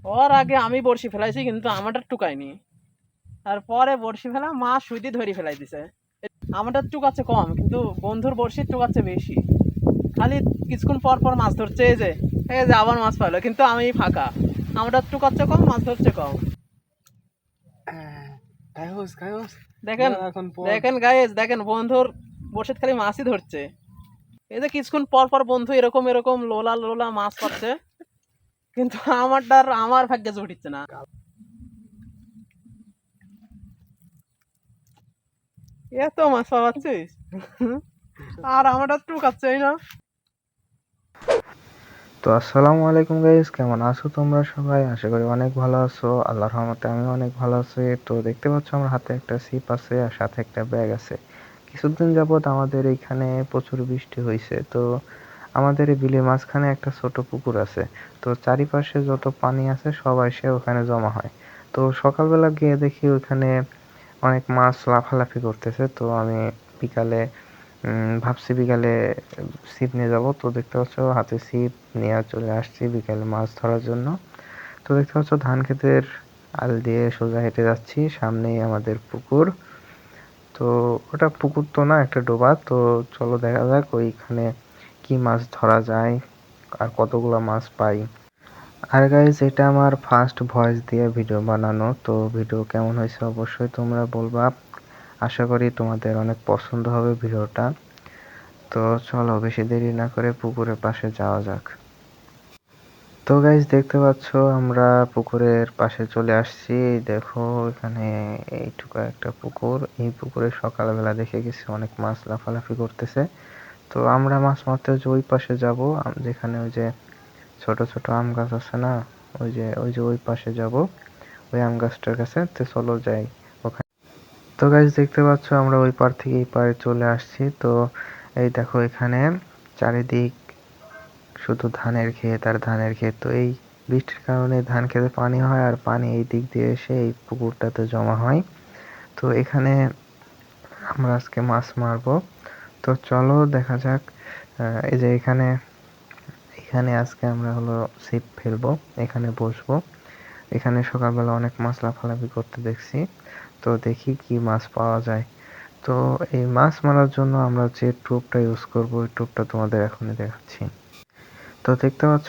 ওর আগে আমি বড়শি ফেলাইছি, কিন্তু আমারটা টুকায়নি। তারপরে বড়শি ফেলা মাছ সুইদি ধরি ফেলাই দিছে। আমারটা টুকাচ্ছে কম, কিন্তু বন্ধুর বড়শি টুকাচ্ছে বেশি। খালি কিছুক্ষণ পর পর মাছ ধরছে, এই যে আবার মাছ পাইলো, কিন্তু আমি ফাঁকা। আমারটা টুকাচ্ছে কম, মাছ ধরছে কম। দেখেন দেখেন গাইস, দেখেন বন্ধুর বড়শিত খালি মাছই ধরছে। এই যে কিছুক্ষণ পর পর বন্ধু এরকম এরকম লোলা লোলা মাছ পাচ্ছে, কিন্তু আমার ভাগ্যে জুটিচ্ছে না। এত মাছ পাচ্ছিস, আর আমারটা টুকাচ্ছেই না। তো আসসালামু আলাইকুম গাইস, কেমন আছো তোমরা সবাই? আশা করি অনেক ভালো আছো। আল্লাহর রহমতে আমি অনেক ভালো আছি। তো দেখতে পাচ্ছ আমার হাতে একটা সিপ আছে আর সাথে একটা ব্যাগ আছে। কিছুদিন যাবত আমাদের এইখানে প্রচুর বৃষ্টি হয়েছে, তো আমাদের এই বিলের মাঝখানে একটা ছোট পুকুর আছে। তো চারিপাশে যত পানি আছে সব এসে ওখানে জমা হয়। তো সকালবেলা গিয়ে দেখি ওখানে অনেক মাছ লাফালাফি করতেছে। তো আমি বিকালে ভাবছি বিকালে ছিপ নিয়ে যাবো। তো দেখতে পাচ্ছ হাতে ছিপ নিয়ে চলে আসছি বিকালে মাছ ধরার জন্য। তো দেখতে পাচ্ছ ধান ক্ষেতের আল দিয়ে সোজা হেঁটে যাচ্ছি, সামনেই আমাদের পুকুর। তো ওটা পুকুর তো না, একটা ডোবা। তো চলো দেখা যাক ওইখানে কি মাছ ধরা যায় আর কতগুলো মাছ পাই। আর গাইজ, এটা আমার ফার্স্ট ভয়েস দিয়ে ভিডিও বানানো। তো ভিডিও কেমন হয়েছে অবশ্যই তোমরা বলবা। আশা করি তোমাদের অনেক পছন্দ হবে ভিডিওটা। তো চলো বেশি দেরি না করে পুকুরের পাশে যাওয়া যাক। তো গাইজ দেখতে পাচ্ছ আমরা পুকুরের পাশে চলে আসছি। দেখো এখানে এইটুকু একটা পুকুর। এই পুকুরে সকালবেলা দেখে গেছি অনেক মাছ লাফালাফি করতেছে। তো আমরা মাছ মারতে যে ওই পাশে যাব, যেখানে ওই যে ছোট ছোট আম গাছ আছে না, ওই যে ওই পাশে যাব, ওই আম গাছটার কাছে। তো চলো যাই ওখানে। তো গাইজ দেখতে পাচ্ছ আমরা ওই পার থেকে এই পারে চলে আসছি। তো এই দেখো এখানে চারিদিক শুধু ধানের ক্ষেত আর ধানের ক্ষেত। তো এই বৃষ্টির কারণে ধান খেতে পানি হয়, আর পানি এই দিক দিয়ে এসে এই পুকুরটাতে জমা হয়। তো এখানে আমরা আজকে মাছ মারবো। তো চলো দেখা যাক। এই যে এখানে এখানে আজকে আমরা হলো ছিপ ফেলবো, এখানে বসবো। এখানে সকালবেলা অনেক মাছ লাফালাফি করতে দেখছি। তো দেখি কি মাছ পাওয়া যায়। তো এই মাছ মারার জন্য আমরা যে টোপটা ইউজ করব, ওই টোপটা তোমাদের এখনই দেখাচ্ছি। তো দেখতে পাচ্ছ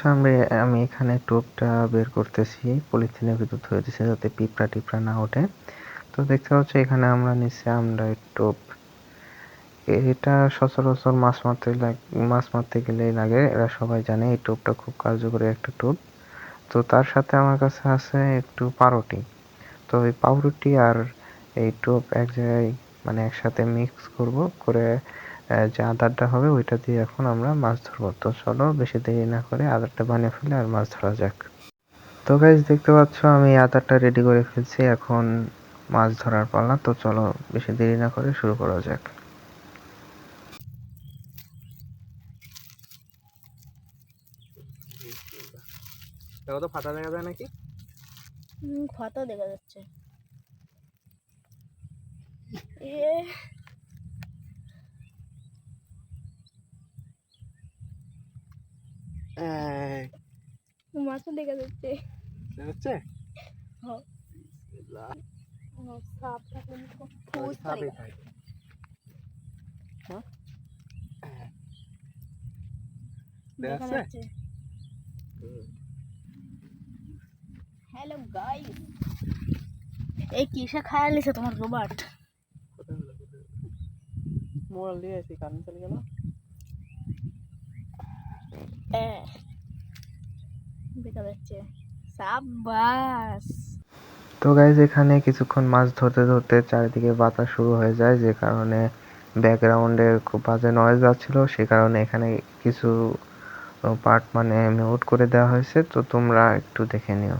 আমি এখানে টোপটা বের করতেছি, পলিথিনের ভিতর ধরে দিচ্ছি যাতে পিঁপড়া টিপড়া না ওঠে। তো দেখতে পাচ্ছ এখানে আমরা এই টোপ। এটা সচরাচর মাছ মারতে গেলেই লাগে, এরা সবাই জানে এই টোপটা খুব কার্যকরী একটা টোপ। তো তার সাথে আমার কাছে আছে একটু পাউরুটি। তো এই পাউরুটি আর এই টোপ এক জায়গায় মানে একসাথে মিক্স করব, করে যে আদারটা হবে ওইটা দিয়ে এখন আমরা মাছ ধরবো। তো চলো বেশি দেরি না করে আদারটা বানিয়ে ফেলে আর মাছ ধরা যাক। তো গাইজ দেখতে পাচ্ছ আমি আদারটা রেডি করে ফেলছি, এখন মাছ ধরার পালা। তো চলো বেশি দেরি না করে শুরু করা যাক। তো ফাটা দেখা যায় নাকি? ফাটা দেখা যাচ্ছে। মাছও দেখা যাচ্ছে। হচ্ছে সাপ থাকলে দেখা যাচ্ছে। হ্যালো গাইস, এই কিসে খায়া লিছে তোমার রোবট? মোবাইল দিয়ে আসি, কারেন্ট চলে গেল। দেখা যাচ্ছে সাবাস। তো গাইজ এখানে কিছুক্ষণ মাছ ধরতে ধরতে চারিদিকে বাতাস শুরু হয়ে যায়, যে কারণে ব্যাকগ্রাউন্ডে খুব বাজে নয়েজ যাচ্ছিল। সে কারণে এখানে কিছু পার্ট মানে মিউট করে দেওয়া হয়েছে। তো তোমরা একটু দেখে নিও।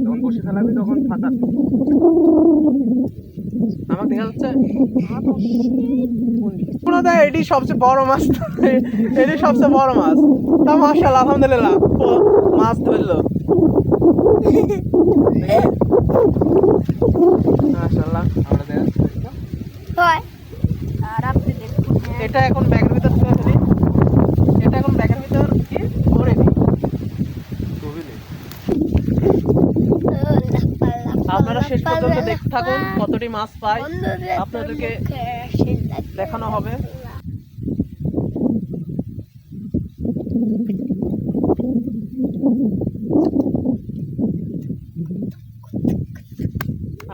যখন বসে ফেলাবি তখন ফাটা। আমার দেখা যাচ্ছে এটি সবচেয়ে বড় মাছ। এটি সবচেয়ে বড় মাছ। তা মাশাআল্লাহ, আলহামদুলিল্লাহ, মাছ ধরলো। মাশাআল্লাহ, আমরা দেখা হয় আর আপনি দেখুন। এটা এখন ব্যাগের ভিতর তুলে ফেলি, এটা এখন ব্যাগের ভিতর কি ভরে দিই। আপনারা শেষ পর্যন্ত দেখতে থাকুন কতটি মাছ পাই, আপনাদেরকে দেখানো হবে।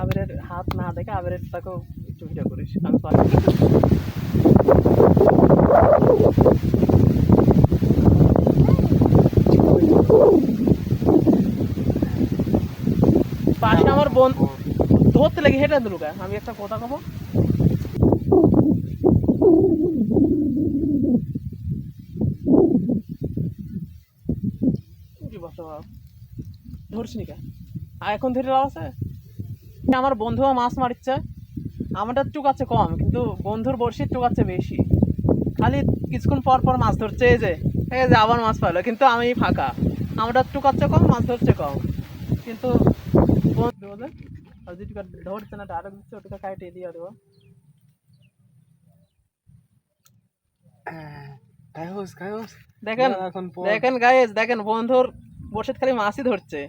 আবিরের হাত না দেখে আবিরের তাকেও একটু ভিডিও করিস, আমি পারি। পাশে আমার বোন ধরতে লেগে হেঁটে দিল, আমি একটা কথা কব। ধরছি নি কে আর এখন ধরে লাভ আছে। আমার বন্ধুও মাছ মারিচ্ছে, আমারটা চুকাচ্ছে কম কিন্তু বন্ধুর বড়শির চুকাচ্ছে বেশি। খালি কিছুক্ষণ পর পর মাছ ধরছে, এই যে আবার মাছ পাইলো, কিন্তু আমি ফাঁকা। আমারটা চুকাচ্ছে কম, মাছ ধরছে কম, কিন্তু ধরছে না, ডাইরেক্ট দিচ্ছে, ওটা কাটিয়ে দিয়ে দেবো। দেখেন দেখেন গাইস, দেখেন বন্ধুর বড়শিত খালি মাছই ধরছে,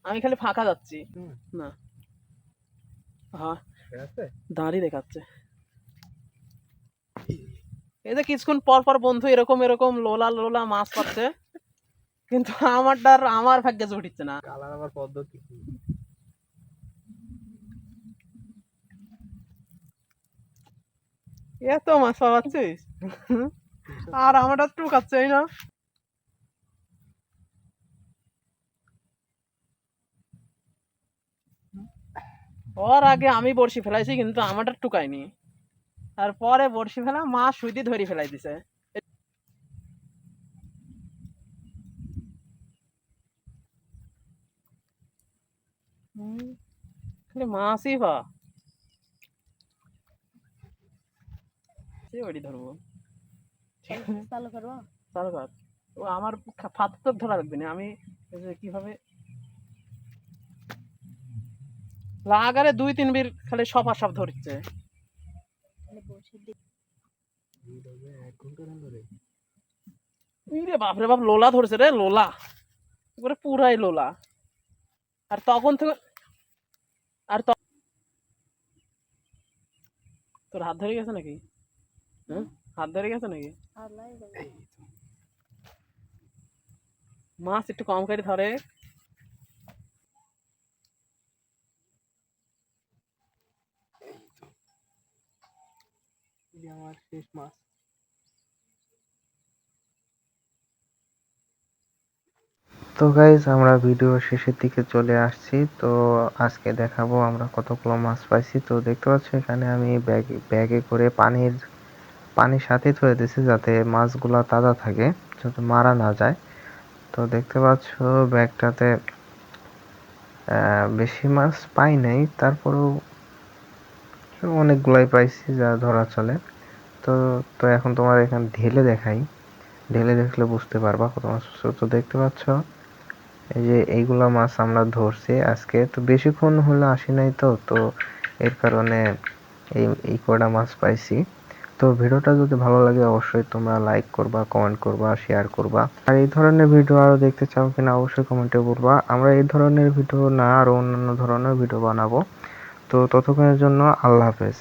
আমি খালি ফাঁকা যাচ্ছি না। হ্যাঁ দাঁড়িয়ে দেখাচ্ছে। এই যে কিছুক্ষণ পর পর বন্ধু এরকম এরকম লোলা লোলা মাছ পাচ্ছে, কিন্তু আমারটার আমার ভাগ্যে জুটিচ্ছে না। কালার আবার পদ্ধতি এত মাছ পাচ্ছিস আর আমারটা টুকাচ্ছে না। ওর আগে আমি বড়শি ফেলাইছি কিন্তু আমারটা টুকায়নি, তারপরে বড়শি ফেলা মা সুইদি ধরি ফেলাই দিছে। খালি মাছই পা ওইটি ধরবো। চালু করবো। চালু কর, ও আমার ফাত তো ধরা লাগবে না, আমি কিভাবে লাগারে 2-3 বির খালি সফা সব ধরছে। বাপরে বাপ, লোলা ধরছে রে, লোলা পুরাই লোলা। আর তখন থেকে তোর হাত ধরে গেছে নাকি? হ্যাঁ হাত ধরে গেছে নাকি? মাছ একটু কম করে ধরে। আমার শেষ মাছ। তো গাইজ আমরা ভিডিও শেষের দিকে চলে আসছি। তো আজকে দেখাবো আমরা কতগুলো মাছ পাইছি। তো দেখতে পাচ্ছ এখানে আমি ব্যাগে করে পানির সাথে ধরে দিয়েছি যাতে মাছগুলা তাজা থাকে, যাতে মারা না যায়। তো দেখতে পাচ্ছ ব্যাগটাতে বেশি মাছ পাই নাই, তারপরেও অনেকগুলাই পাইছি যা ধরা চলে। তো তো এখন তোমার এখানে ঢেলে দেখাই, ঢেলে দেখলে বুঝতে পারবা কত মাছ। তো দেখতে পাচ্ছ এই যে এইগুলা মাছ আমরা ধরছি আজকে। তো বেশিক্ষণ হলো আসি নাই, তো তো এর কারণে এই কটা মাছ পাইছি। তো ভিডিওটা যদি ভালো লাগে অবশ্যই তোমরা লাইক করবা, কমেন্ট করবা, শেয়ার করবা। আর এই ধরনের ভিডিও আরো দেখতে চাও কিনা অবশ্যই কমেন্টে বলবা। আমরা এই ধরনের ভিডিও না আরো অন্যান্য ধরনের ভিডিও বানাবো। তো ততক্ষণের জন্য আল্লাহ হাফেজ।